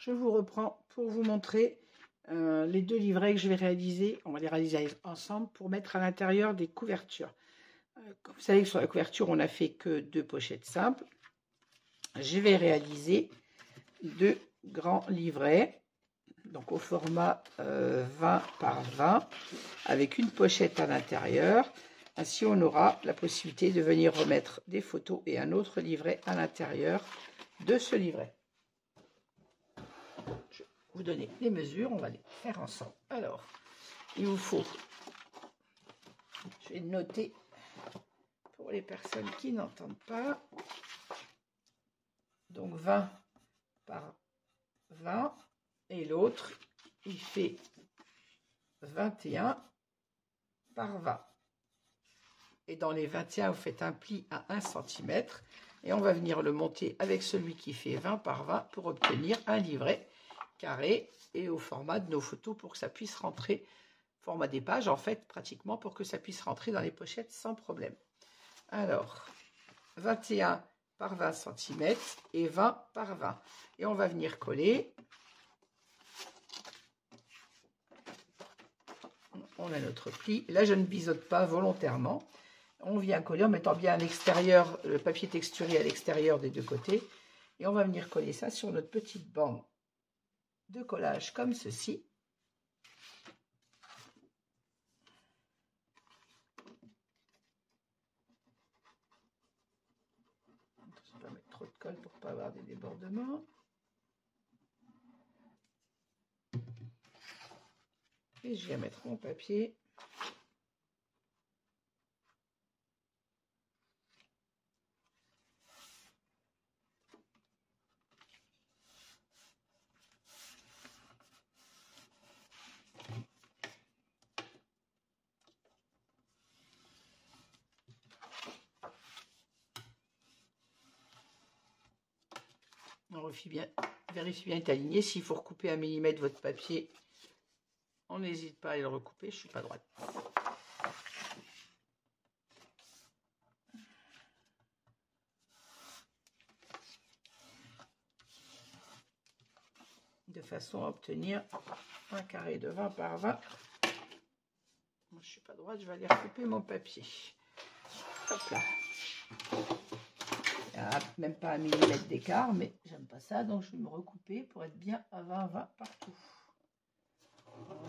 je vous reprends pour vous montrer les deux livrets que je vais réaliser. On va les réaliser ensemble pour mettre à l'intérieur des couvertures. Comme vous savez que sur la couverture, on n'a fait que 2 pochettes simples. Je vais réaliser 2 grands livrets, donc au format 20 par 20, avec une pochette à l'intérieur. Ainsi, on aura la possibilité de venir remettre des photos et un autre livret à l'intérieur de ce livret. Je vais vous donner les mesures, on va les faire ensemble. Alors, il vous faut, je vais noter pour les personnes qui n'entendent pas, donc 20 par 20, et l'autre, il fait 21 par 20. Et dans les 21, vous faites un pli à 1 cm et on va venir le monter avec celui qui fait 20 par 20 pour obtenir un livret carré et au format de nos photos pour que ça puisse rentrer, format des pages en fait, pratiquement pour que ça puisse rentrer dans les pochettes sans problème. Alors, 21 par 20 cm et 20 par 20. Et on va venir coller. On a notre pli. Là, je ne biseaute pas volontairement. On vient coller en mettant bien à l'extérieur, le papier texturé à l'extérieur des deux côtés. Et on va venir coller ça sur notre petite bande de collage comme ceci. Je ne vais pas mettre trop de colle pour ne pas avoir des débordements. Et je viens mettre mon papier. On vérifie bien d'être aligné. S'il faut recouper 1 mm votre papier, on n'hésite pas à le recouper. Je ne suis pas droite. De façon à obtenir un carré de 20 par 20. Moi, je ne suis pas droite, je vais aller recouper mon papier. Hop là. Il n'y a même pas 1 mm d'écart, mais j'aime pas ça, donc je vais me recouper pour être bien à 20-20 partout.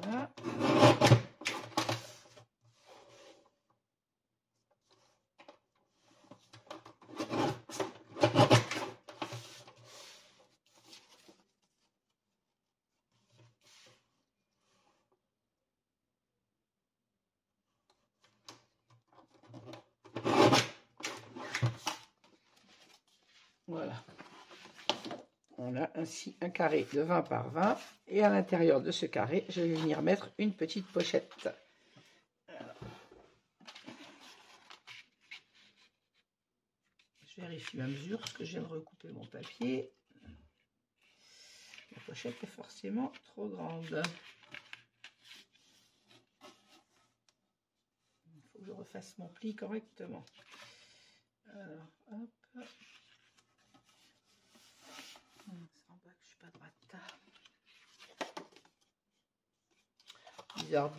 Voilà. Voilà. On a ainsi un carré de 20 par 20 et à l'intérieur de ce carré, je vais venir mettre une petite pochette. Alors, je vérifie ma mesure parce que je viens de recouper mon papier. La pochette est forcément trop grande. Il faut que je refasse mon pli correctement. Alors, hop. Bizarre.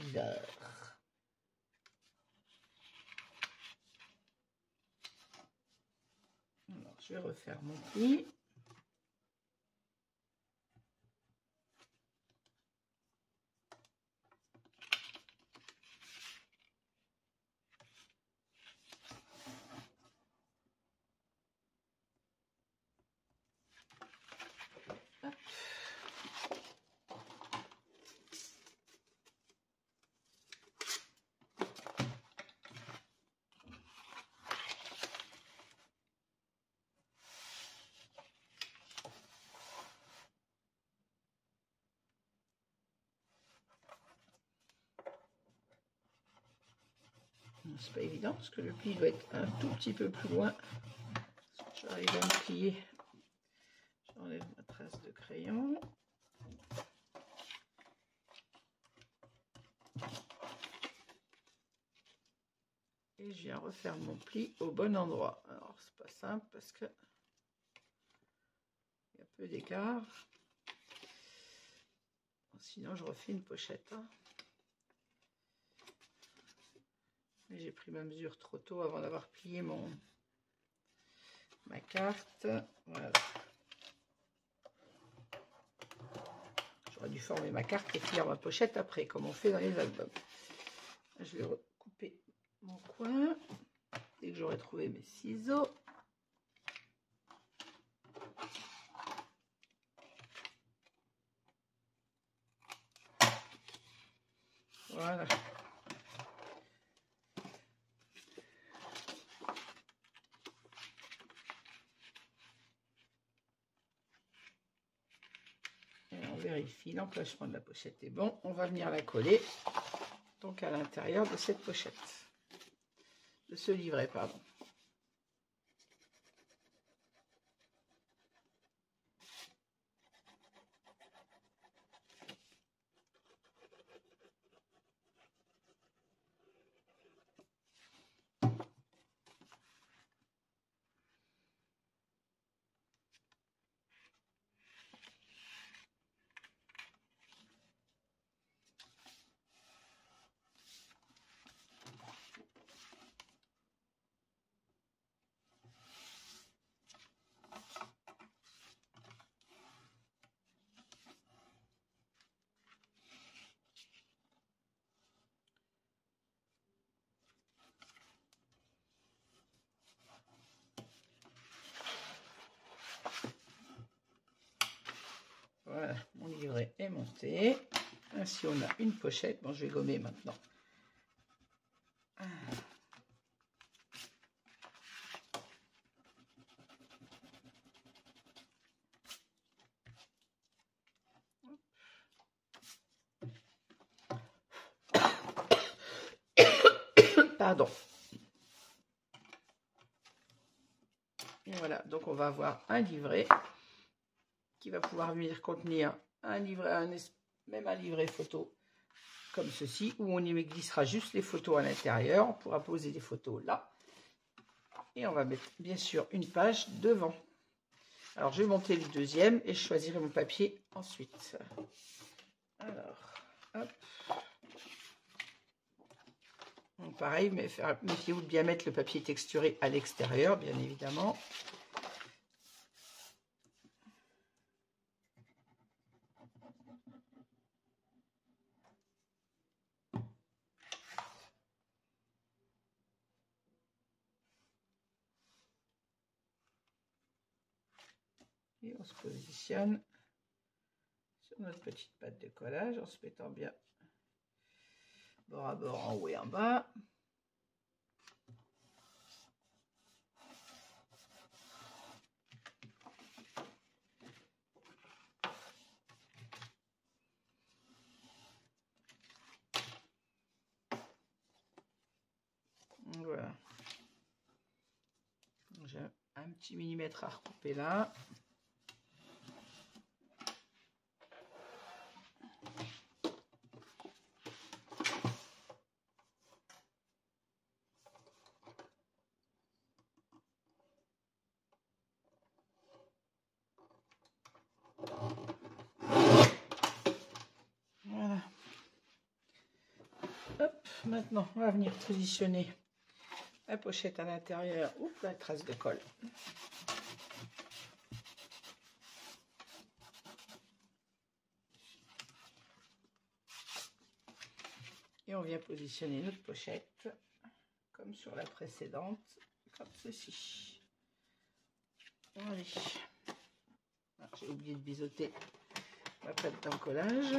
Alors, je vais refaire mon pli. C'est pas évident parce que le pli doit être un tout petit peu plus loin. J'arrive à me plier. J'enlève ma trace de crayon. Et je viens refaire mon pli au bon endroit. Alors c'est pas simple parce que il y a peu d'écart. Sinon, je refais une pochette. Hein. Mais j'ai pris ma mesure trop tôt avant d'avoir plié ma carte. Voilà. J'aurais dû former ma carte et plier ma pochette après, comme on fait dans les albums. Je vais recouper mon coin dès que j'aurai trouvé mes ciseaux. Voilà. Et on vérifie, l'emplacement de la pochette est bon. On va venir la coller donc à l'intérieur de cette pochette, de ce livret, pardon. Voilà, mon livret est monté. Ainsi, on a une pochette. Bon, je vais gommer maintenant. Pardon. Et voilà, donc on va avoir un livret qui va pouvoir venir contenir un livret, même un livret photo comme ceci, où on y glissera juste les photos à l'intérieur. On pourra poser des photos là. Et on va mettre bien sûr une page devant. Alors je vais monter le deuxième et je choisirai mon papier ensuite. Alors, hop. Donc, pareil, mais méfiez-vous de bien mettre le papier texturé à l'extérieur, bien évidemment. Et on se positionne sur notre petite pâte de collage en se mettant bien bord à bord, en haut et en bas. Voilà. J'ai un petit millimètre à recouper là. Voilà. Hop, maintenant on va venir positionner la pochette à l'intérieur. Oups, la trace de colle. Et on vient positionner notre pochette comme sur la précédente, comme ceci. Allez. Ah, j'ai oublié de biseauter ma pâte d'encollage.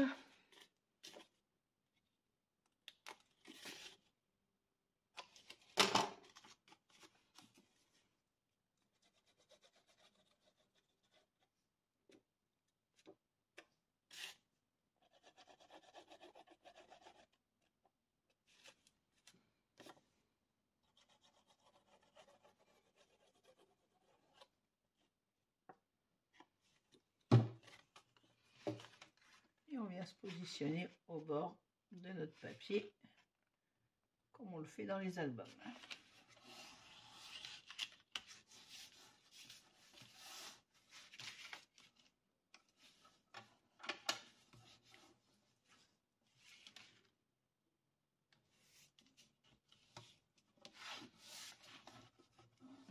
Et on vient se positionner au bord de notre papier, comme on le fait dans les albums.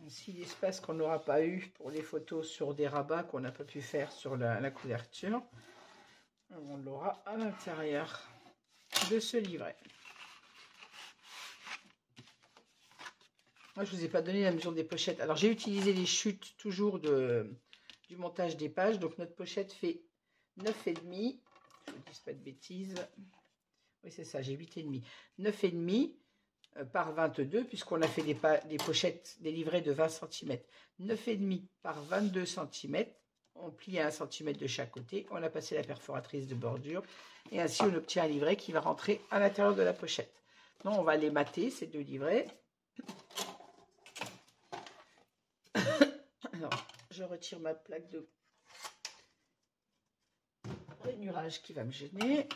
Si l'espace qu'on n'aura pas eu pour les photos sur des rabats qu'on n'a pas pu faire sur la couverture, on l'aura à l'intérieur de ce livret. Moi, je ne vous ai pas donné la mesure des pochettes. Alors, j'ai utilisé les chutes toujours du montage des pages. Donc, notre pochette fait 9,5. Je ne vous dis pas de bêtises. Oui, c'est ça, j'ai 8,5. 9,5 par 22, puisqu'on a fait des pochettes, des livrets de 20 cm. 9,5 par 22 cm. On plie à 1 cm de chaque côté. On a passé la perforatrice de bordure. Et ainsi, on obtient un livret qui va rentrer à l'intérieur de la pochette. Donc, on va les mater, ces deux livrets. Alors, je retire ma plaque de rainurage qui va me gêner.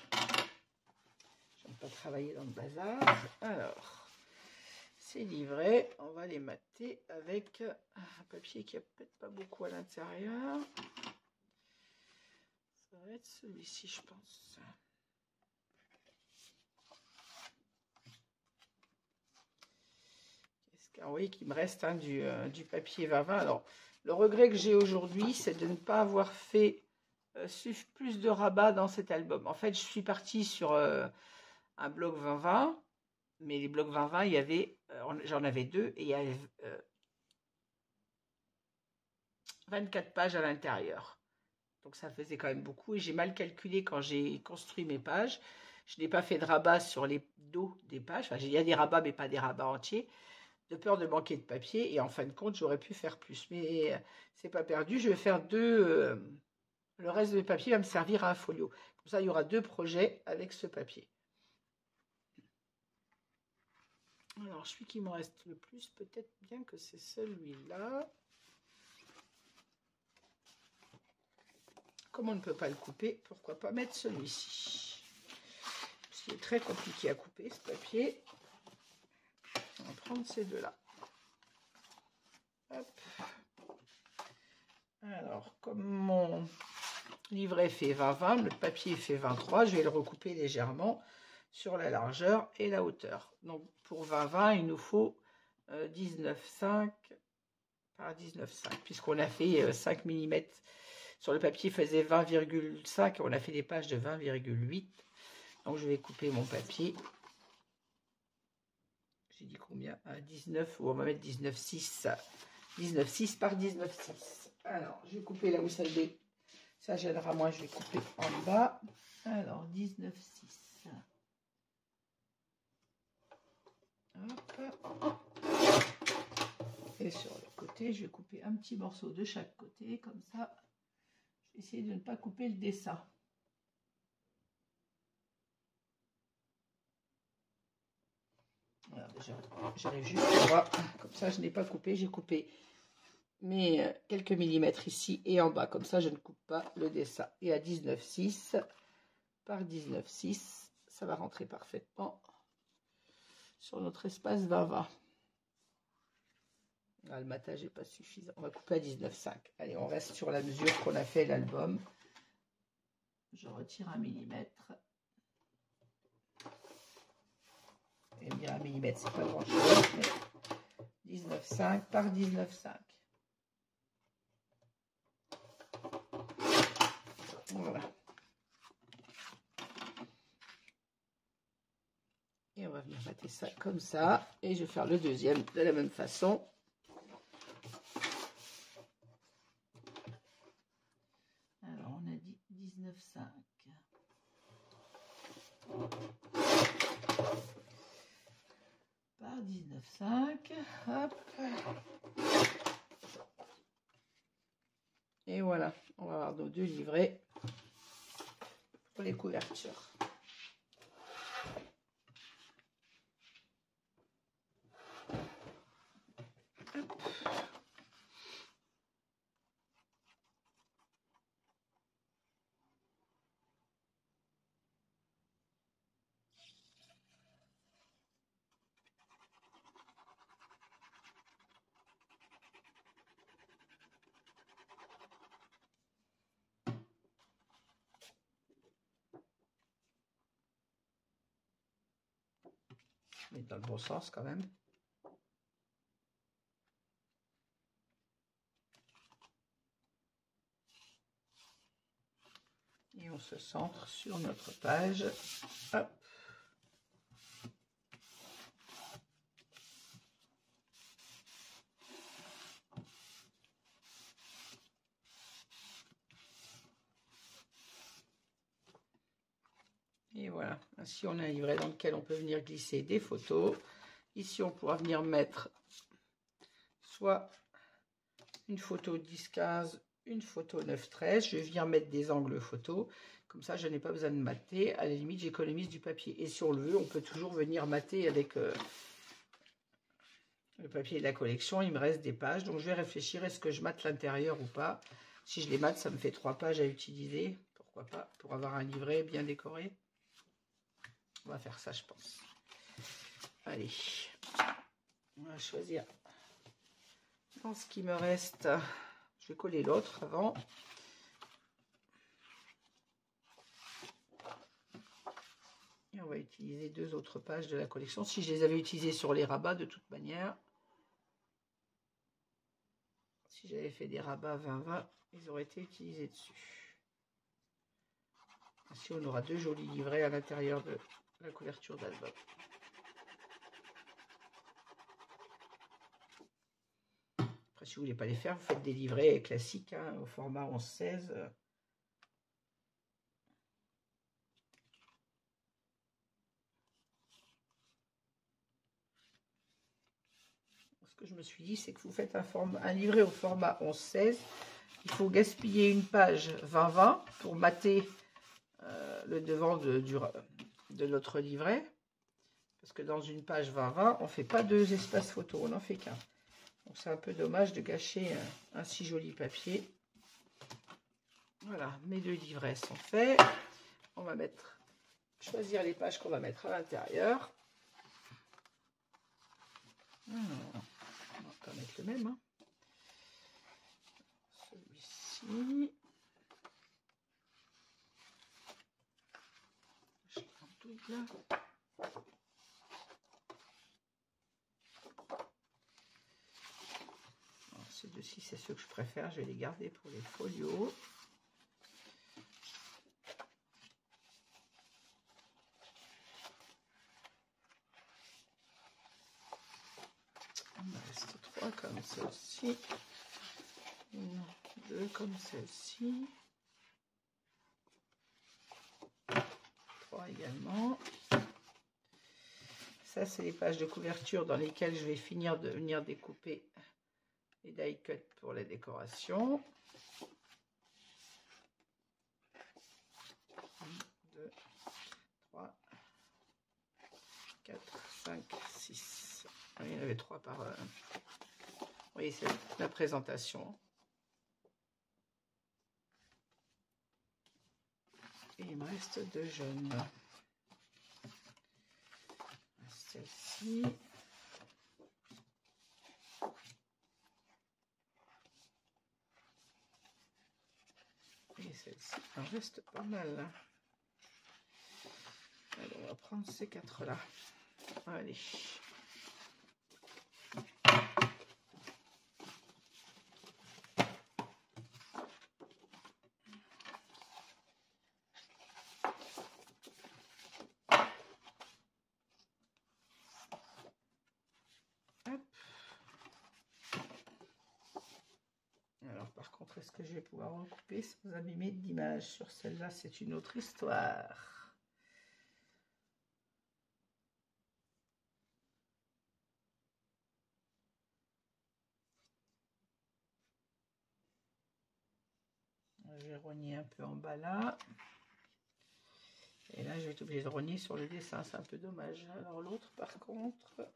Je n'aime pas travailler dans le bazar. Alors, ces livrets, on va les mater avec un papier qui n'a peut-être pas beaucoup à l'intérieur. Ça va être celui-ci, je pense. Vous voyez qu'il me reste du papier 20-20. Alors, le regret que j'ai aujourd'hui, c'est de ne pas avoir fait plus de rabats dans cet album. En fait, je suis partie sur un bloc 20-20, mais les blocs 20-20, il y avait, j'en avais deux, et il y avait 24 pages à l'intérieur. Donc, ça faisait quand même beaucoup, et j'ai mal calculé quand j'ai construit mes pages. Je n'ai pas fait de rabat sur les dos des pages. Enfin, il y a des rabats, mais pas des rabats entiers, de peur de manquer de papier, et en fin de compte, j'aurais pu faire plus. Mais c'est pas perdu, je vais faire deux... le reste du papier va me servir à un folio. Comme ça, il y aura deux projets avec ce papier. Alors, celui qui me reste le plus, peut-être bien que c'est celui-là. Comme on ne peut pas le couper, pourquoi pas mettre celui-ci? C'est très compliqué à couper, ce papier. On va prendre ces deux-là. Hop. Alors, comme mon livret fait 20-20, le papier fait 23, je vais le recouper légèrement sur la largeur et la hauteur. Donc, pour 20-20, il nous faut 19,5 par 19,5, puisqu'on a fait 5 mm. Sur le papier, il faisait 20,5, on a fait des pages de 20,8. Donc, je vais couper mon papier. J'ai dit combien? À 19, ou on va mettre 19,6. 19,6 par 19,6. Alors, je vais couper là où ça gênera moins, je vais couper en bas. Alors, 19,6. Hop. Et sur le côté, je vais couper un petit morceau de chaque côté, comme ça. Je vais essayer de ne pas couper le dessin. Voilà, déjà, j'arrive juste à voir. Comme ça, je n'ai pas coupé. J'ai coupé mes quelques millimètres ici et en bas. Comme ça, je ne coupe pas le dessin. Et à 19,6 par 19,6, ça va rentrer parfaitement sur notre espace 20-20. Ah, le matage n'est pas suffisant. On va couper à 19,5. Allez, on reste sur la mesure qu'on a fait l'album. Je retire 1 millimètre. Et bien 1 millimètre, c'est pas grand chose, mais 19,5 par 19,5. Voilà. Et on va venir mater ça comme ça. Et je vais faire le deuxième de la même façon. Alors, on a dit 19,5. Par 19,5. Hop. Et voilà, on va avoir nos deux livrets pour les couvertures. Mais dans le bon sens quand même. on se centre sur notre page. Hop. Et voilà, ainsi on a un livret dans lequel on peut venir glisser des photos. Ici, on pourra venir mettre soit une photo 10-15, une photo 9-13. Je vais venir mettre des angles photos. Comme ça, je n'ai pas besoin de mater. À la limite, j'économise du papier. Et si on le veut, on peut toujours venir mater avec le papier de la collection. Il me reste des pages. Donc, je vais réfléchir, est-ce que je mate l'intérieur ou pas? Si je les mate, ça me fait 3 pages à utiliser. Pourquoi pas? Pour avoir un livret bien décoré. On va faire ça, je pense. Allez, on va choisir. Dans ce qui me reste, je vais coller l'autre avant. Et on va utiliser 2 autres pages de la collection. Si je les avais utilisées sur les rabats, de toute manière, si j'avais fait des rabats 20-20, ils auraient été utilisés dessus. Ainsi, on aura 2 jolis livrets à l'intérieur de la couverture d'album. Après, si vous ne voulez pas les faire, vous faites des livrets classiques hein, au format 11-16. Ce que je me suis dit, c'est que vous faites un livret au format 11-16. Il faut gaspiller une page 20-20 pour mater le devant de notre livret. Parce que dans une page 20-20, on ne fait pas 2 espaces photos, on n'en fait qu'un. Donc c'est un peu dommage de gâcher un si joli papier. Voilà, mes 2 livrets sont faits. On va choisir les pages qu'on va mettre à l'intérieur. On va pas mettre le même. Hein. Celui-ci. Je l'ai en double. Ces 2-ci, c'est ceux que je préfère. Je vais les garder pour les folios. Il me reste 3 comme celle-ci. 2 comme celle-ci. 3 également. Ça, c'est les pages de couverture dans lesquelles je vais finir de venir découper les die cut pour les décorations. 1, 2, 3, 4, 5, 6. Il y en avait 3 par... Oui, c'est la présentation. Et il me reste 2 jaunes. Celle-ci. Et celle-ci. Il en reste pas mal. Alors, on va prendre ces 4-là. Allez. Alors, par contre, est-ce que je vais pouvoir recouper sans abîmer d'image? Sur celle-là, c'est une autre histoire. Je vais rogner un peu en bas là. Et là, je vais être obligée de rogner sur le dessin. C'est un peu dommage. Alors, l'autre, par contre...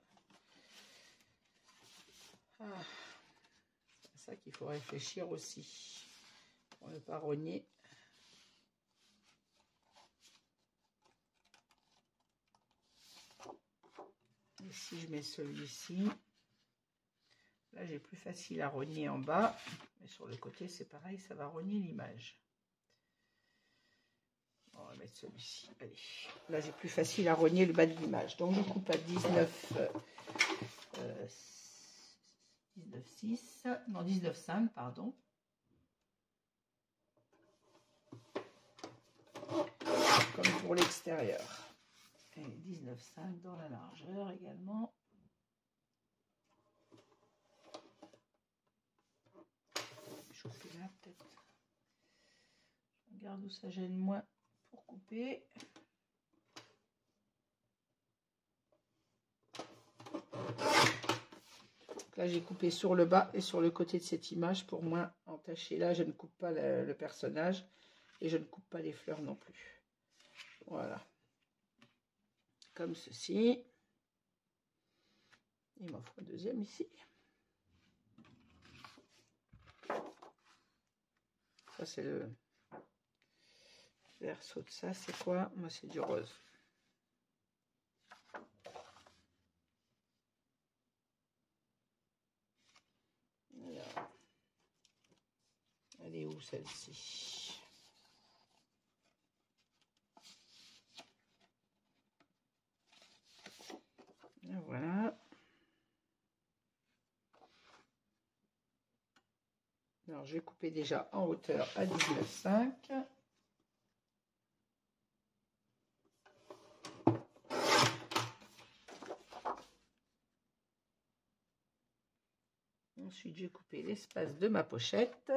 c'est ça qu'il faut réfléchir aussi. Pour ne pas rogner. Et si je mets celui-ci... Là, j'ai plus facile à rogner en bas. Mais sur le côté, c'est pareil, ça va rogner l'image. On va mettre celui-ci. Allez. Là, j'ai plus facile à rogner le bas de l'image. Donc, je coupe à 19,5, pardon. pour l'extérieur. Et 19,5 dans la largeur également. Je coupe là peut-être. Je regarde où ça gêne moins pour couper. Là, j'ai coupé sur le bas et sur le côté de cette image pour moins entacher. Là, je ne coupe pas le personnage et je ne coupe pas les fleurs non plus. Voilà. Comme ceci. Il m'en faut un deuxième ici. Ça, c'est le verso de ça. C'est quoi? Moi, c'est du rose. Alors, elle est où celle-ci? Voilà. Alors, je vais couper déjà en hauteur à 19,5. Ensuite, j'ai coupé l'espace de ma pochette.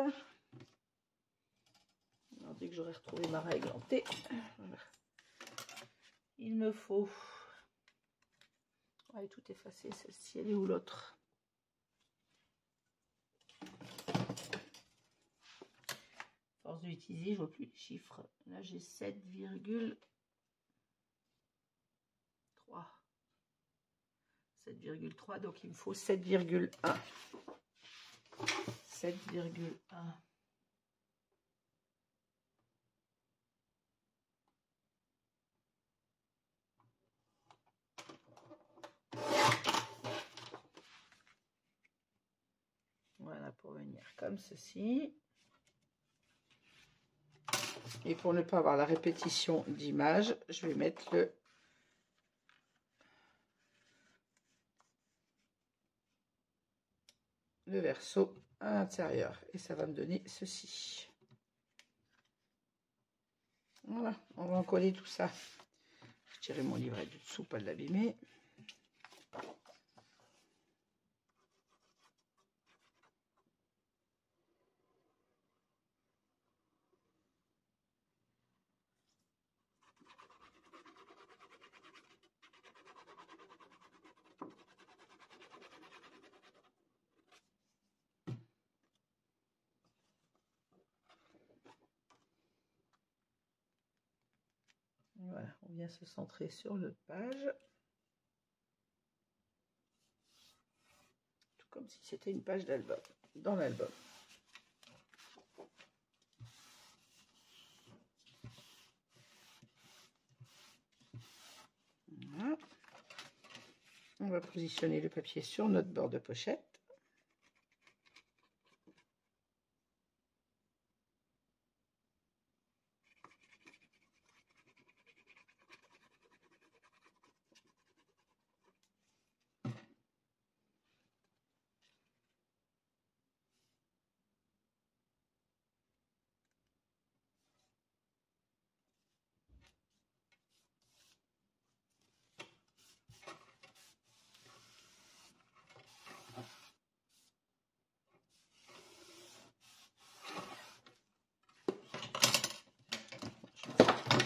Alors, dès que j'aurai retrouvé ma règle en T, voilà. Il me faut... Elle est tout effacée, celle-ci, elle est où l'autre? Force de l'utiliser, je vois plus les chiffres. Là, j'ai 7,3. 7,3, donc il me faut 7,1. 7,1. Voilà, pour venir comme ceci. Et pour ne pas avoir la répétition d'image, je vais mettre le verso à l'intérieur. Et ça va me donner ceci. Voilà, on va en coller tout ça. Je tirerai mon livret du dessous, pas de l'abîmer. Voilà, on vient se centrer sur notre page. Tout comme si c'était une page d'album, dans l'album. Voilà. On va positionner le papier sur notre bord de pochette.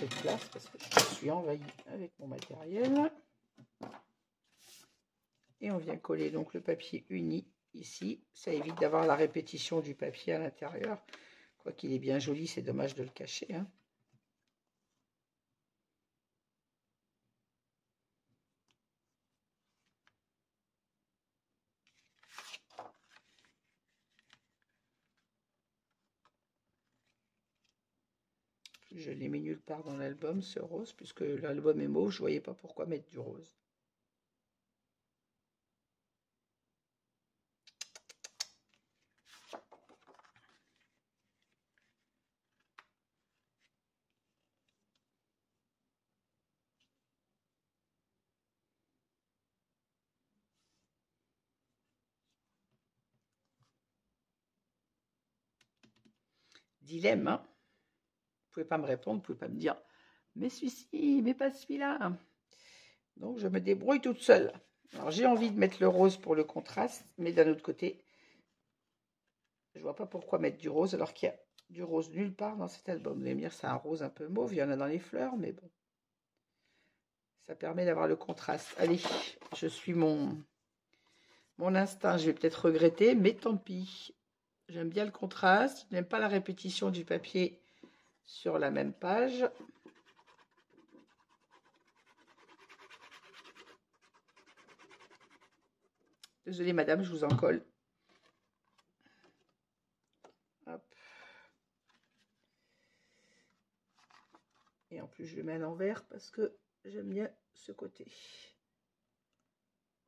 De place parce que je suis envahie avec mon matériel. Et on vient coller donc le papier uni ici. Ça évite d'avoir la répétition du papier à l'intérieur. Quoi qu'il est bien joli, c'est dommage de le cacher, hein. Je l'ai mis nulle part dans l'album, ce rose, puisque l'album est mauve, je ne voyais pas pourquoi mettre du rose. Dilemme, hein. Vous ne pouvez pas me répondre, vous ne pouvez pas me dire mais celui-ci, mais pas celui-là. Donc, je me débrouille toute seule. Alors, j'ai envie de mettre le rose pour le contraste, mais d'un autre côté, je vois pas pourquoi mettre du rose alors qu'il y a du rose nulle part dans cet album. Vous allez me dire, c'est un rose un peu mauve, il y en a dans les fleurs, mais bon. Ça permet d'avoir le contraste. Allez, je suis mon instinct. Je vais peut-être regretter, mais tant pis. J'aime bien le contraste. Je n'aime pas la répétition du papier sur la même page. Désolée, madame, je vous en colle. Hop. Et en plus, je le mets à l'envers parce que j'aime bien ce côté.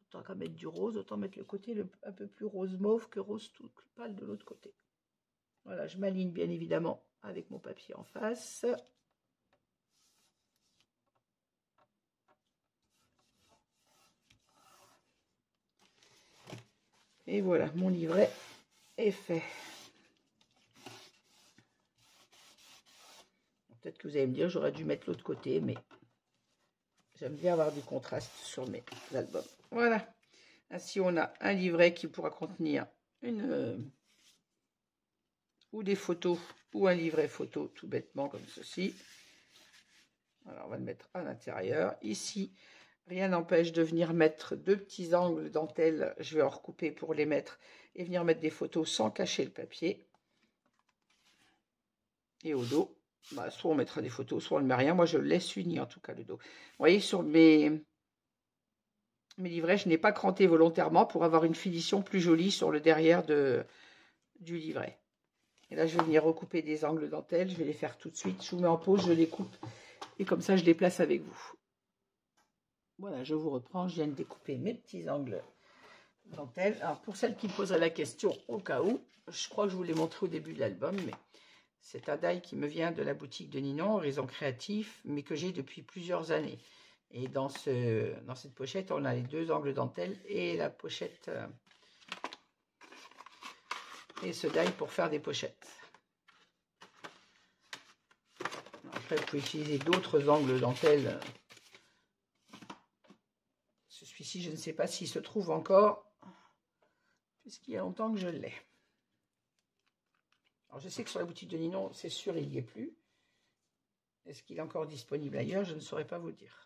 Autant qu'à mettre du rose, autant mettre le côté un peu plus rose mauve que rose tout pâle de l'autre côté. Voilà, je m'aligne bien évidemment avec mon papier en face. Et voilà, mon livret est fait. Peut-être que vous allez me dire, j'aurais dû mettre l'autre côté, mais j'aime bien avoir du contraste sur mes albums. Voilà. Ainsi, on a un livret qui pourra contenir ou des photos ou un livret photo, tout bêtement comme ceci. Alors, on va le mettre à l'intérieur. Ici, rien n'empêche de venir mettre deux petits angles dentelle. Je vais en recouper pour les mettre et venir mettre des photos sans cacher le papier. Et au dos, bah, soit on mettra des photos, soit on ne met rien. Moi, je laisse uni en tout cas le dos. Vous voyez, sur mes livrets, je n'ai pas cranté volontairement pour avoir une finition plus jolie sur le derrière du livret. Et là, je vais venir recouper des angles dentelle. Je vais les faire tout de suite. Je vous mets en pause, je les coupe. Et comme ça, je les place avec vous. Voilà, je vous reprends. Je viens de découper mes petits angles dentelle. Alors, pour celles qui me poseraient la question au cas où, je crois que je vous l'ai montré au début de l'album, mais c'est un die qui me vient de la boutique de Ninon, Horizon Créatif, mais que j'ai depuis plusieurs années. Et dans cette pochette, on a les deux angles dentelle et la pochette et ce die pour faire des pochettes. Après, vous pouvez utiliser d'autres angles dentelle. Celui-ci, je ne sais pas s'il se trouve encore, puisqu'il y a longtemps que je l'ai. Alors, je sais que sur la boutique de Ninon, c'est sûr, il n'y est plus. Est-ce qu'il est encore disponible ailleurs? Je ne saurais pas vous dire.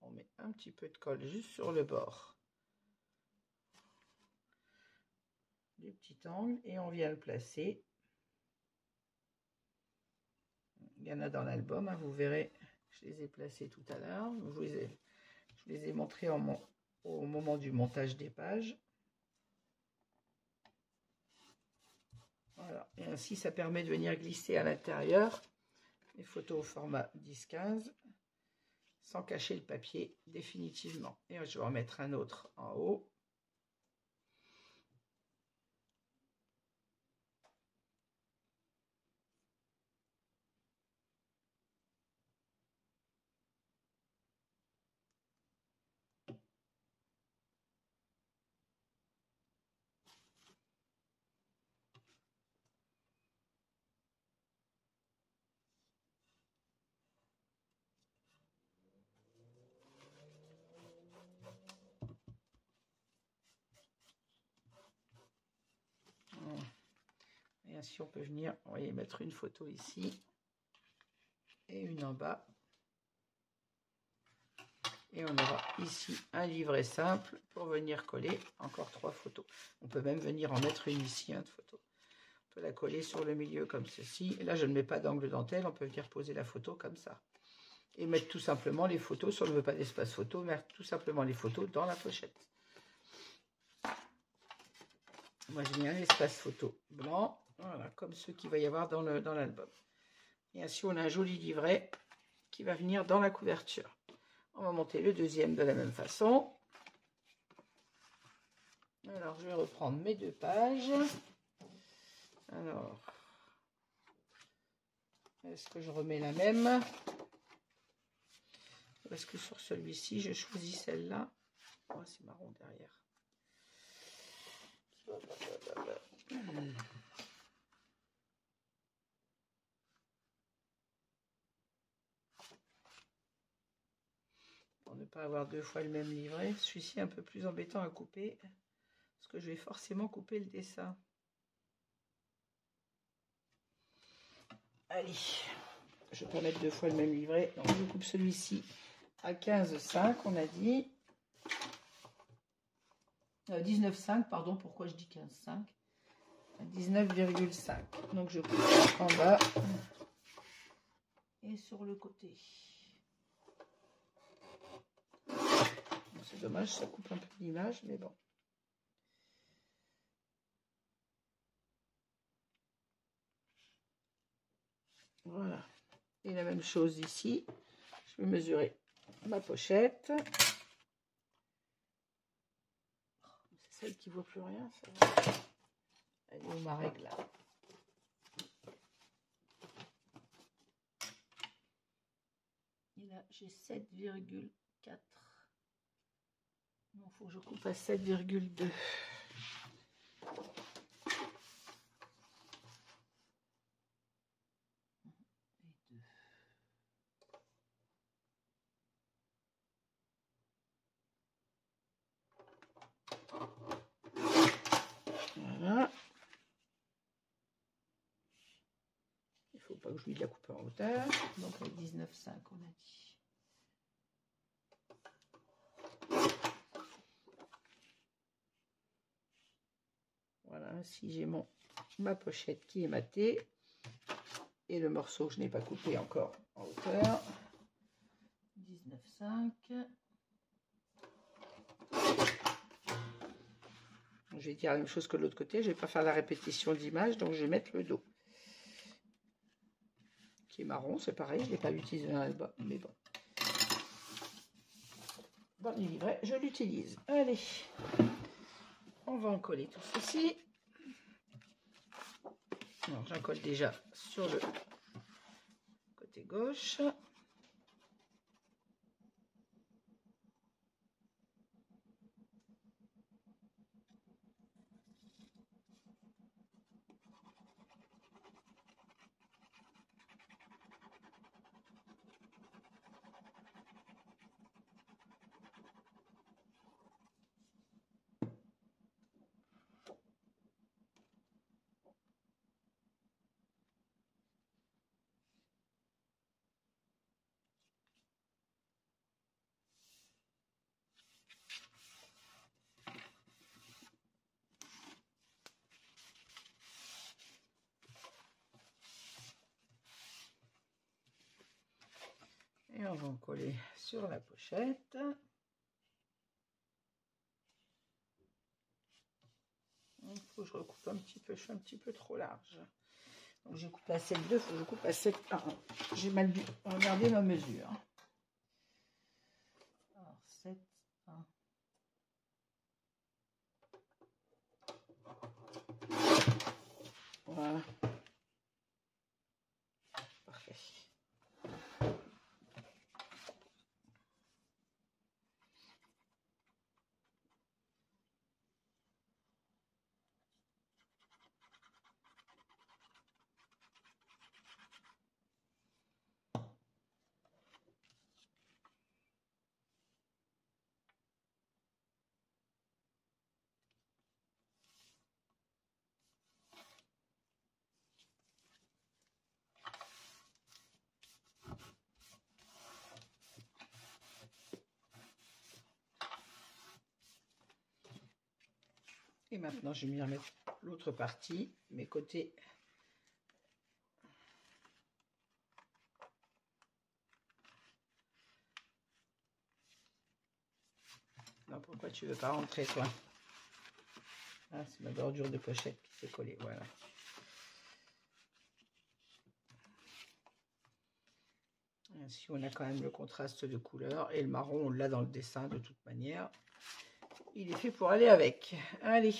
On met un petit peu de colle juste sur le bord du petit angle et on vient le placer. Il y en a dans l'album, hein, vous verrez, je les ai placés tout à l'heure. Je les ai montrés au moment du montage des pages. Voilà, et ainsi ça permet de venir glisser à l'intérieur les photos au format 10-15 sans cacher le papier définitivement. Et je vais en mettre un autre en haut. Et ainsi on peut venir, vous voyez, mettre une photo ici et une en bas. Et on aura ici un livret simple pour venir coller encore 3 photos. On peut même venir en mettre une ici, de photo. On peut la coller sur le milieu comme ceci. Et là, je ne mets pas d'angle dentelle. On peut venir poser la photo comme ça. Et mettre tout simplement les photos. Si on ne veut pas d'espace photo, mettre tout simplement les photos dans la pochette. Moi, j'ai mis un espace photo blanc. Voilà, comme ceux qu'il va y avoir dans l'album. Et ainsi, on a un joli livret qui va venir dans la couverture. On va monter le deuxième de la même façon. Alors, je vais reprendre mes 2 pages. Alors, est-ce que je remets la même? Ou est-ce que sur celui-ci, je choisis celle-là? Oh, c'est marron derrière. Pour ne pas avoir deux fois le même livret, celui-ci est un peu plus embêtant à couper, parce que je vais forcément couper le dessin. Allez, je vais pas mettre deux fois le même livret, donc je coupe celui-ci à 15,5, on a dit. 19,5, pardon, pourquoi je dis 15,5? 19,5. Donc je coupe en bas et sur le côté. C'est dommage, ça coupe un peu l'image, mais bon. Voilà. Et la même chose ici. Je vais mesurer ma pochette. C'est celle qui ne vaut plus rien. Ça. Elle est où ma règle là? Et là, j'ai 7,4. Il faut que je coupe à 7,2. Voilà. Il ne faut pas que je lui la coupe en hauteur. Donc avec 19,5 on a dit. Voilà, ainsi j'ai ma pochette qui est matée. Et le morceau que je n'ai pas coupé encore en hauteur. 19,5. Je vais dire la même chose que de l'autre côté. Je ne vais pas faire la répétition d'image, donc je vais mettre le dos. Qui est marron, c'est pareil. Je ne l'ai pas utilisé dans le bas, mais bon. Dans les livrets, je l'utilise. Allez, on va en coller tout ceci. Alors, j'en colle déjà sur le côté gauche. Et on va en coller sur la pochette. Il faut que je recoupe un petit peu, je suis un petit peu trop large. Donc je coupe à 7,2, il faut que je coupe à 7,1. J'ai mal dû regarder ma mesure. Alors 7,1. Voilà. Parfait. Et maintenant, je vais venir mettre l'autre partie, mes côtés. Non, pourquoi tu veux pas rentrer, toi? Ah, c'est ma bordure de pochette qui s'est collée, voilà. Ainsi, on a quand même le contraste de couleur. Et le marron, on l'a dans le dessin de toute manière. Il est fait pour aller avec. Allez.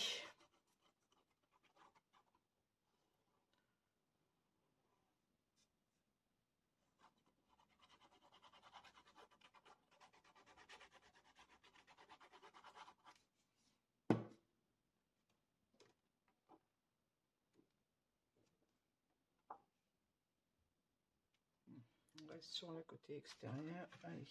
On reste sur le côté extérieur. Allez.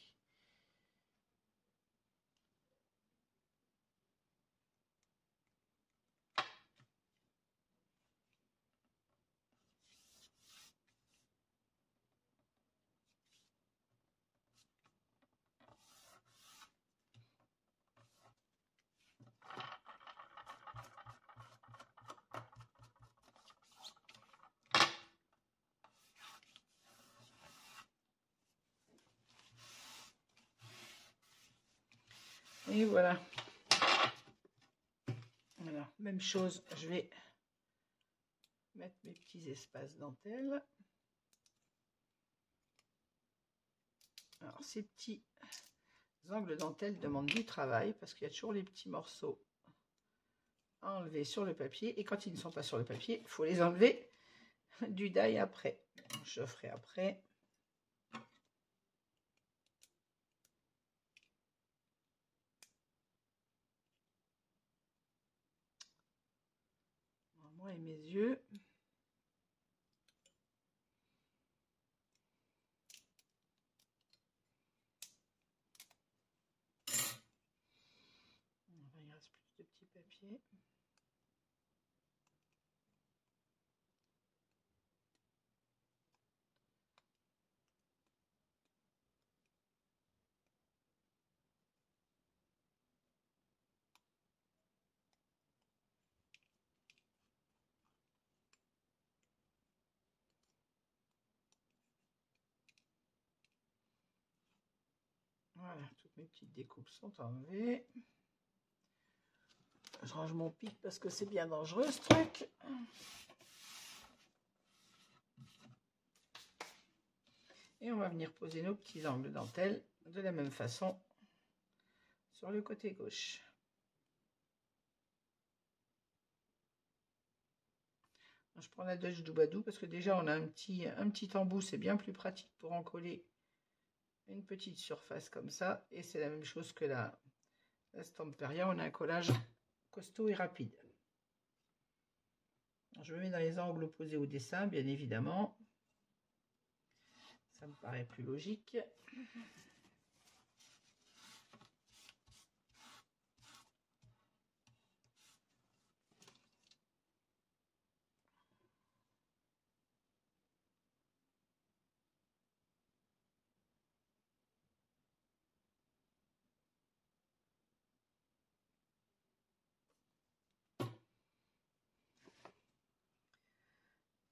Et voilà. Voilà, même chose, je vais mettre mes petits espaces dentelle. Alors, ces petits angles dentelle demandent du travail parce qu'il y a toujours les petits morceaux à enlever sur le papier. Et quand ils ne sont pas sur le papier, il faut les enlever du die après. Je ferai après. Moi et mes yeux. Il reste plus de petits papiers. Voilà, toutes mes petites découpes sont enlevées. Je range mon pic parce que c'est bien dangereux ce truc. Et on va venir poser nos petits angles dentelle de la même façon sur le côté gauche. Je prends la Dutch Doubadou parce que déjà on a un petit embout, c'est bien plus pratique pour en coller une petite surface comme ça. Et c'est la même chose que la Stamperia, on a un collage costaud et rapide. Alors, je me mets dans les angles opposés au dessin, bien évidemment. Ça me paraît plus logique.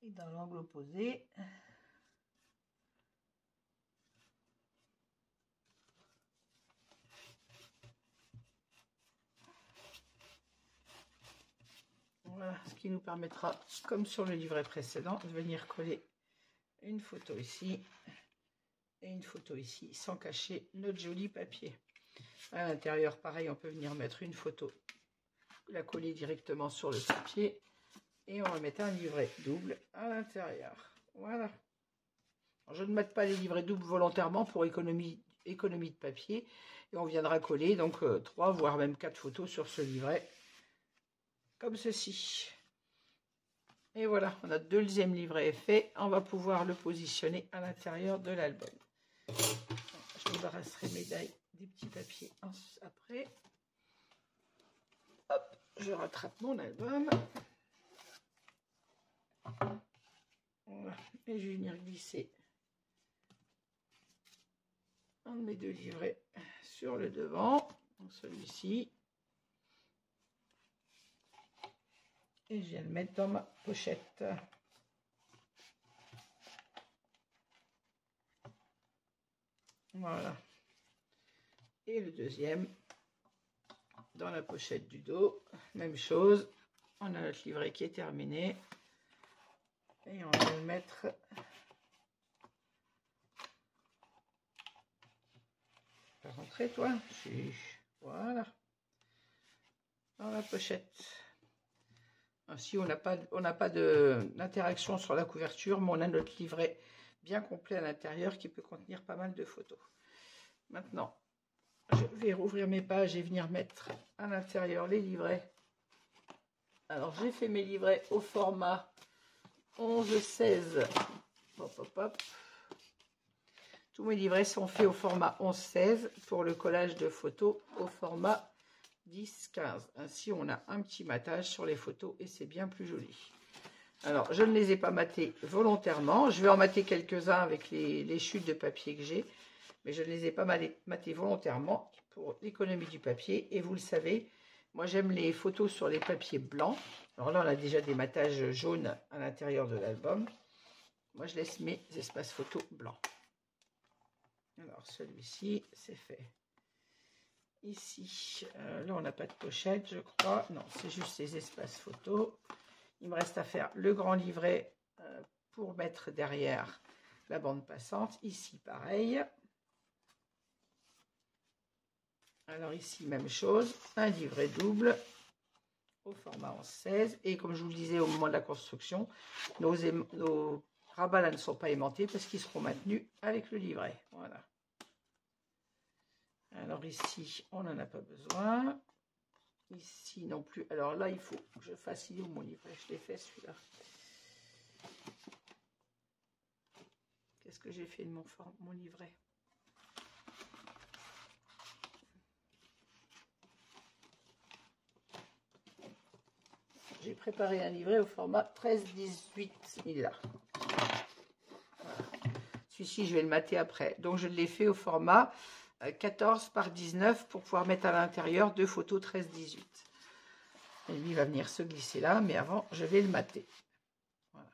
Et dans l'angle opposé, voilà, ce qui nous permettra, comme sur le livret précédent, de venir coller une photo ici et une photo ici, sans cacher notre joli papier. À l'intérieur, pareil, on peut venir mettre une photo, la coller directement sur le papier, et on va mettre un livret double à l'intérieur. Voilà. Alors, je ne mets pas les livrets doubles volontairement pour économie de papier, et on viendra coller donc 3 voire même 4 photos sur ce livret, comme ceci. Et voilà, on a deuxième livret fait. On va pouvoir le positionner à l'intérieur de l'album. Je débarrasserai mes die des petits papiers après. Hop, je rattrape mon album. Voilà. Et je vais venir glisser un de mes 2 livrets sur le devant, celui-ci. Et je viens le mettre dans ma pochette. Voilà. Et le deuxième dans la pochette du dos. Même chose. On a notre livret qui est terminé. Et on va le mettre pas rentrer toi. Voilà. Dans la pochette. Ainsi, on n'a pas d'interaction sur la couverture, mais on a notre livret bien complet à l'intérieur qui peut contenir pas mal de photos. Maintenant, je vais rouvrir mes pages et venir mettre à l'intérieur les livrets. Alors, j'ai fait mes livrets au format 11-16. Hop, hop, hop. Tous mes livrets sont faits au format 11-16 pour le collage de photos au format 10-15. Ainsi, on a un petit matage sur les photos et c'est bien plus joli. Alors, je ne les ai pas matés volontairement. Je vais en mater quelques-uns avec les chutes de papier que j'ai. Mais je ne les ai pas matés volontairement pour l'économie du papier. Et vous le savez, moi j'aime les photos sur les papiers blancs. Alors là, on a déjà des matages jaunes à l'intérieur de l'album. Moi, je laisse mes espaces photos blancs. Alors, celui-ci, c'est fait. Ici, là, on n'a pas de pochette, je crois. Non, c'est juste ces espaces photos. Il me reste à faire le grand livret pour mettre derrière la bande passante. Ici, pareil. Alors ici, même chose. Un livret double au format 11-16. Et comme je vous le disais au moment de la construction, nos rabats là ne sont pas aimantés parce qu'ils seront maintenus avec le livret. Voilà. Alors ici, on n'en a pas besoin. Ici non plus. Alors là, il faut que je fasse, il est où mon livret? Je l'ai fait celui-là. Qu'est-ce que j'ai fait de mon livret? J'ai préparé un livret au format 13-18. Il est là. Voilà. Celui-ci, je vais le mater après. Donc, je l'ai fait au format 14 par 19 pour pouvoir mettre à l'intérieur deux photos 13-18. Et lui, il va venir se glisser là, mais avant, je vais le mater. Voilà.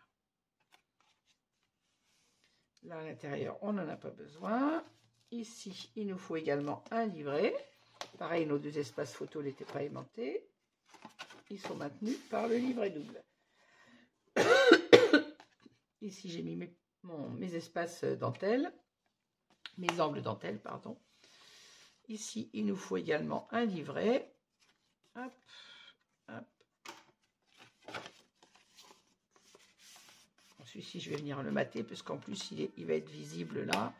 Là, à l'intérieur, on n'en a pas besoin. Ici, il nous faut également un livret. Pareil, nos deux espaces photos n'étaient pas aimantés. Ils sont maintenus par le livret double. Ici, j'ai mis mes espaces dentelle, mes angles dentelle, pardon. Ici, il nous faut également un livret. Hop, hop. Celui-ci, je vais venir le mater, parce qu'en plus, il va être visible là.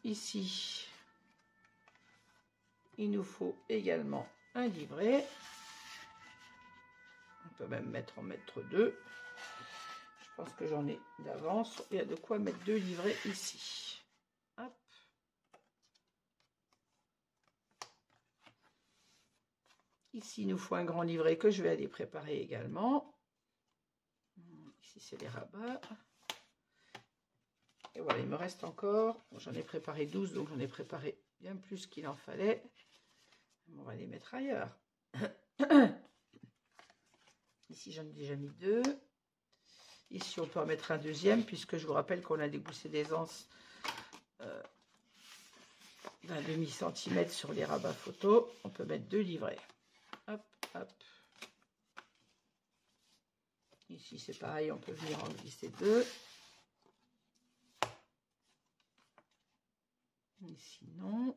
Ici, il nous faut également un livret. On peut même en mettre deux. Je pense que j'en ai d'avance. Il y a de quoi mettre deux livrets ici. Hop. Ici, il nous faut un grand livret que je vais aller préparer également. Ici, c'est les rabats. Et voilà, il me reste encore. J'en ai préparé 12, donc j'en ai préparé bien plus qu'il en fallait. On va les mettre ailleurs. Ici, j'en ai déjà mis deux. Ici, on peut en mettre un deuxième, puisque je vous rappelle qu'on a des goussets d'aisance d'un demi-centimètre sur les rabats photo. On peut mettre deux livrets. Hop, hop. Ici, c'est pareil, on peut venir en glisser deux. Ici, non.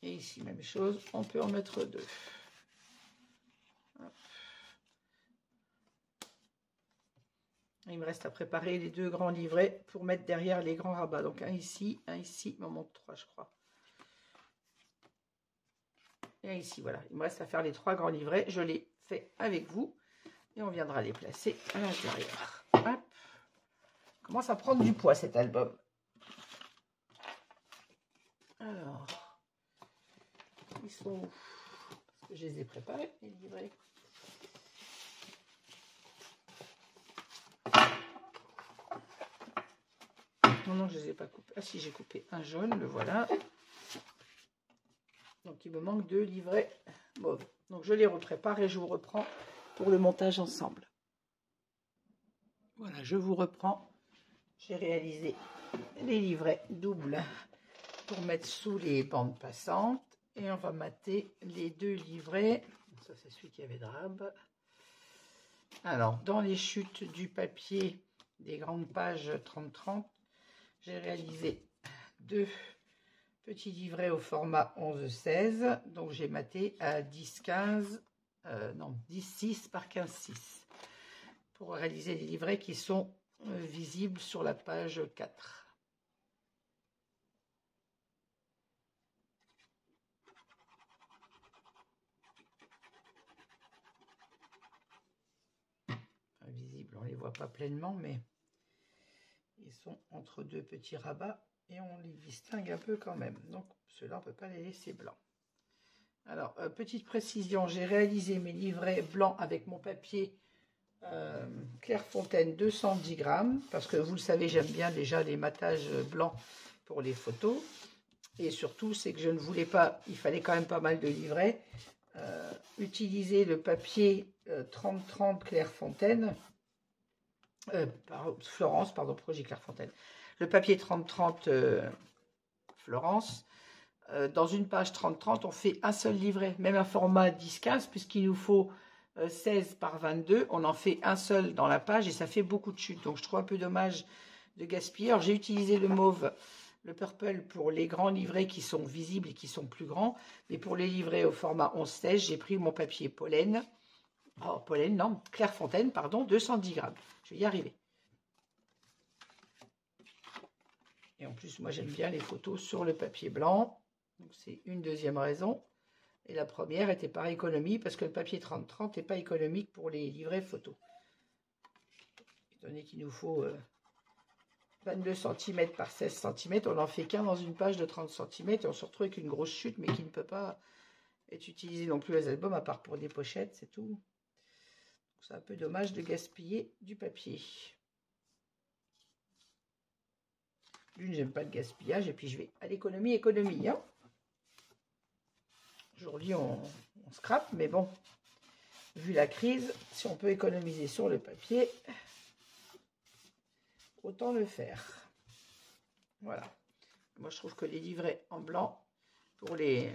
Et ici, même chose, on peut en mettre deux. Hop. Il me reste à préparer les deux grands livrets pour mettre derrière les grands rabats. Donc un ici, il m'en manque trois, je crois. Et ici, voilà. Il me reste à faire les trois grands livrets. Je les fais avec vous et on viendra les placer à l'intérieur. Hop. Commence à prendre du poids cet album. Alors, ils sont où? Parce que je les ai préparés, les livrets. Non, je ne les ai pas coupés. Ah si, j'ai coupé un jaune, le voilà. Donc, il me manque deux livrets mauves. Donc, je les reprépare et je vous reprends pour le montage ensemble. Voilà, je vous reprends. J'ai réalisé les livrets doubles pour mettre sous les bandes passantes. Et on va mater les deux livrets. Ça, c'est celui qui avait de rab. Alors, dans les chutes du papier des grandes pages 30-30, j'ai réalisé deux petits livrets au format 11-16. Donc, j'ai maté à 10-15, non, 10-6 par 15-6 pour réaliser les livrets qui sont visibles sur la page 4. Visible, on ne les voit pas pleinement, mais Ils sont entre deux petits rabats et on les distingue un peu quand même. Donc, ceux-là, on ne peut pas les laisser blancs. Alors, petite précision, j'ai réalisé mes livrets blancs avec mon papier Clairefontaine 210 grammes, parce que vous le savez, j'aime bien déjà les matages blancs pour les photos. Et surtout, c'est que je ne voulais pas, il fallait quand même pas mal de livrets, utiliser le papier 30-30 Clairefontaine, Florence, pardon, projet Clairefontaine. Le papier 30-30 Florence. Dans une page 30-30, on fait un seul livret, même un format 10-15, puisqu'il nous faut 16 par 22. On en fait un seul dans la page et ça fait beaucoup de chutes. Donc, je trouve un peu dommage de gaspiller. Alors, j'ai utilisé le mauve, le purple pour les grands livrets qui sont visibles et qui sont plus grands. Mais pour les livrets au format 11-16, j'ai pris mon papier pollen. Oh, pollen, non, Clairefontaine, pardon, 210 grammes. Je vais y arriver. Et en plus, moi, j'aime bien les photos sur le papier blanc. Donc, c'est une deuxième raison. Et la première était par économie, parce que le papier 30-30 n'est pas économique pour les livrets photos. Étant donné qu'il nous faut 22 cm par 16 cm, on n'en fait qu'un dans une page de 30 cm, et on se retrouve avec une grosse chute, mais qui ne peut pas être utilisée non plus aux albums, à part pour des pochettes, c'est tout. C'est un peu dommage de gaspiller du papier. D'une, j'aime pas le gaspillage, et puis je vais à l'économie, économie, hein. Aujourd'hui, on scrape, mais bon, vu la crise, si on peut économiser sur le papier, autant le faire. Voilà. Moi, je trouve que les livrets en blanc, pour les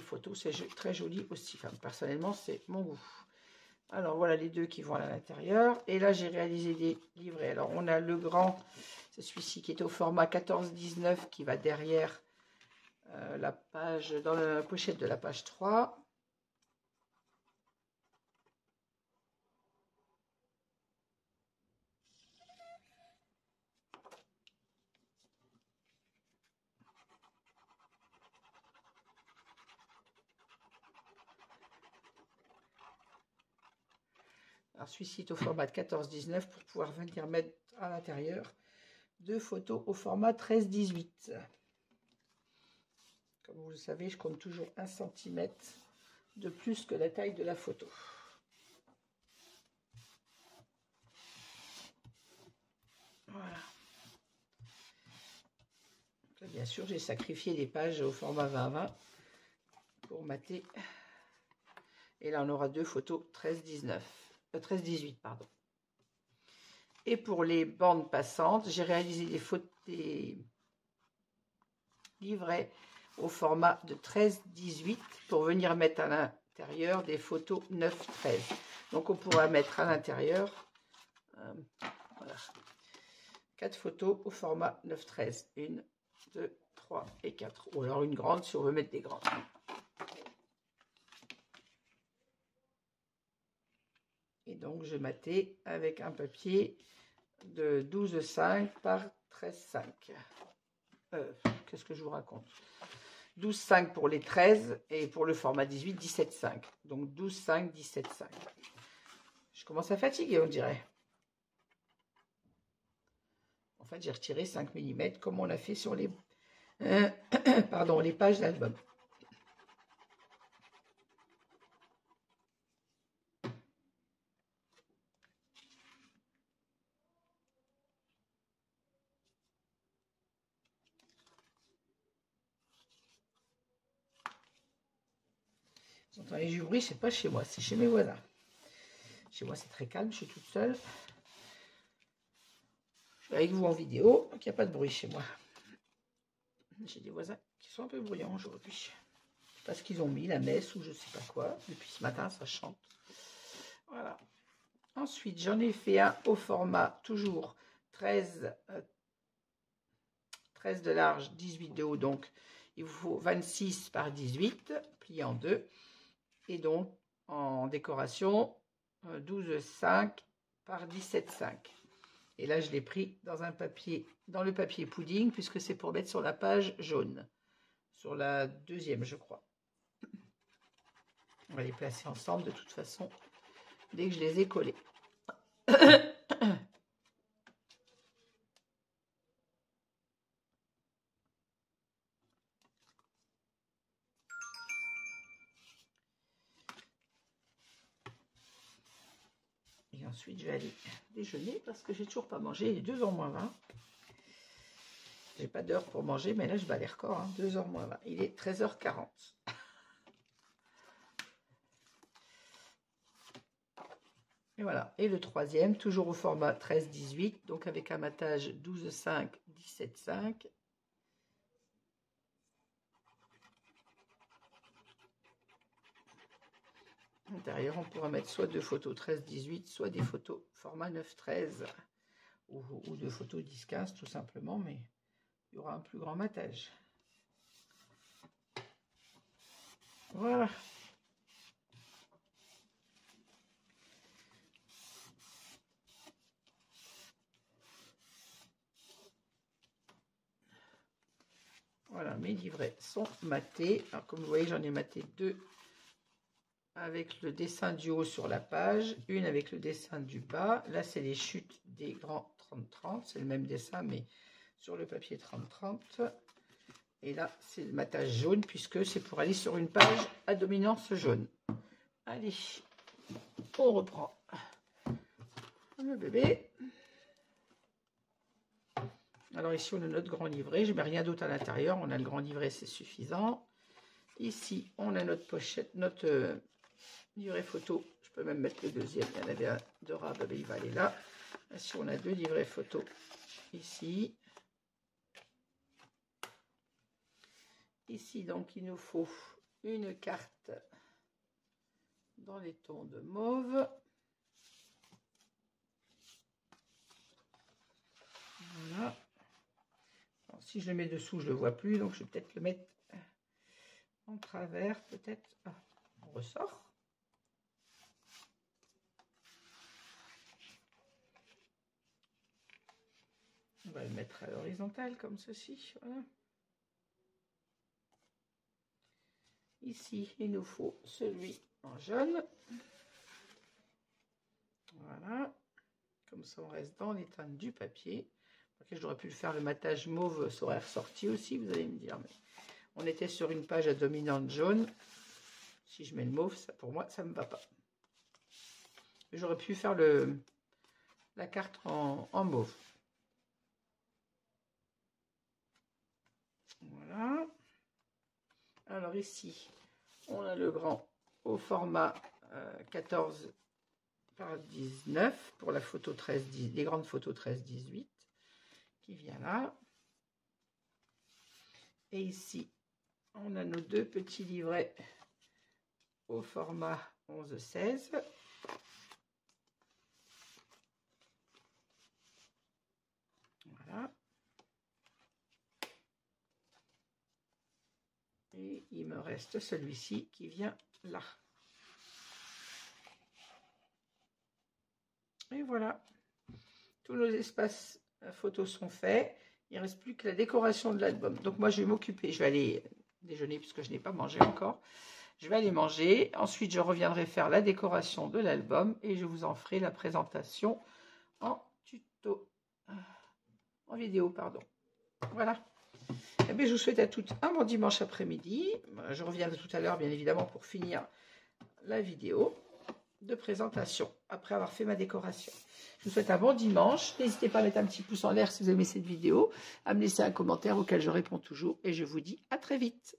photos, c'est très joli aussi. Enfin, personnellement, c'est mon goût. Alors, voilà les deux qui vont à l'intérieur. Et là, j'ai réalisé des livrets. Alors, on a le grand, c'est celui-ci qui est au format 14-19, qui va derrière la page, dans la pochette de la page 3. Alors, celui-ci est au format 14-19 pour pouvoir venir mettre à l'intérieur deux photos au format 13-18. Comme vous le savez, je compte toujours 1 cm de plus que la taille de la photo. Voilà. Là, bien sûr, j'ai sacrifié des pages au format 20-20 pour mater. Et là, on aura deux photos 13-18, pardon. Et pour les bandes passantes, j'ai réalisé des livrets au format de 13-18 pour venir mettre à l'intérieur des photos 9-13. Donc, on pourra mettre à l'intérieur voilà, 4 photos au format 9-13. 1, 2, 3 et 4. Ou alors une grande si on veut mettre des grandes. Et donc, je matais avec un papier de 12,5 par 13,5. Qu'est-ce que je vous raconte? 12,5 pour les 13 et pour le format 18, 17,5. Donc 12,5, 17,5. Je commence à fatiguer, on dirait. En fait, j'ai retiré 5 mm comme on l'a fait sur les, pardon, les pages d'album. Vous entendez du bruit, c'est pas chez moi, c'est chez mes voisins. Chez moi, c'est très calme, je suis toute seule. Je suis avec vous en vidéo, donc il n'y a pas de bruit chez moi. J'ai des voisins qui sont un peu bruyants aujourd'hui. Je ne sais pas ce qu'ils ont mis, la messe ou je ne sais pas quoi. Depuis ce matin, ça chante. Voilà. Ensuite, j'en ai fait un au format toujours 13 de large, 18 de haut. Donc, il vous faut 26 par 18, plié en deux. Et donc, en décoration, 12,5 par 17,5. Et là, je l'ai pris dans un papier, dans le papier pudding, puisque c'est pour mettre sur la page jaune. Sur la deuxième, je crois. On va les placer ensemble de toute façon, dès que je les ai collés. ensuite, je vais aller déjeuner parce que j'ai toujours pas mangé. Il est 2h moins 20. J'ai pas d'heure pour manger, mais là, je bats les records. Hein, 2h moins 20. Il est 13h40. Et voilà. Et le troisième, toujours au format 13-18, donc avec un matage 12,5, 17,5. À l'intérieur, on pourra mettre soit deux photos 13-18, soit des photos format 9-13, ou deux photos 10-15 tout simplement, mais il y aura un plus grand matage. Voilà. Voilà, mes livrets sont matés. Alors, comme vous voyez, j'en ai maté deux avec le dessin du haut sur la page, une avec le dessin du bas. Là, c'est les chutes des grands 30-30. C'est le même dessin, mais sur le papier 30-30. Et là, c'est le matage jaune, puisque c'est pour aller sur une page à dominance jaune. Allez, on reprend le bébé. Alors ici, on a notre grand livret. Je ne mets rien d'autre à l'intérieur. On a le grand livret, c'est suffisant. Ici, on a notre pochette, notre livret photo. Je peux même mettre le deuxième. Il y en avait un de rab, il va aller là. Ici, on a deux livrets photo. Ici. Ici, donc, il nous faut une carte dans les tons de mauve. Voilà. Alors, si je le mets dessous, je ne le vois plus. Donc, je vais peut-être le mettre en travers. Peut-être. Ah, on ressort. On va le mettre à l'horizontale comme ceci. Voilà. Ici, il nous faut celui en jaune. Voilà. Comme ça, on reste dans les teintes du papier. Okay, j'aurais pu le faire le matage mauve, ça aurait ressorti aussi, vous allez me dire. Mais on était sur une page à dominante jaune. Si je mets le mauve, ça, pour moi, ça ne me va pas. J'aurais pu faire la carte en mauve. Voilà. Alors ici, on a le grand au format 14 par 19 pour la photo 13-10, les grandes photos 13-18 qui vient là. Et ici, on a nos deux petits livrets au format 11-16. Voilà. Et il me reste celui-ci qui vient là. Et voilà. Tous nos espaces photos sont faits. Il ne reste plus que la décoration de l'album. Donc moi, je vais m'occuper. Je vais aller déjeuner puisque je n'ai pas mangé encore. Je vais aller manger. Ensuite, je reviendrai faire la décoration de l'album et je vous en ferai la présentation en tuto. En vidéo, pardon. Voilà. Eh bien, je vous souhaite à toutes un bon dimanche après-midi. Je reviendrai tout à l'heure, bien évidemment, pour finir la vidéo de présentation après avoir fait ma décoration. Je vous souhaite un bon dimanche. N'hésitez pas à mettre un petit pouce en l'air si vous aimez cette vidéo, à me laisser un commentaire auquel je réponds toujours et je vous dis à très vite.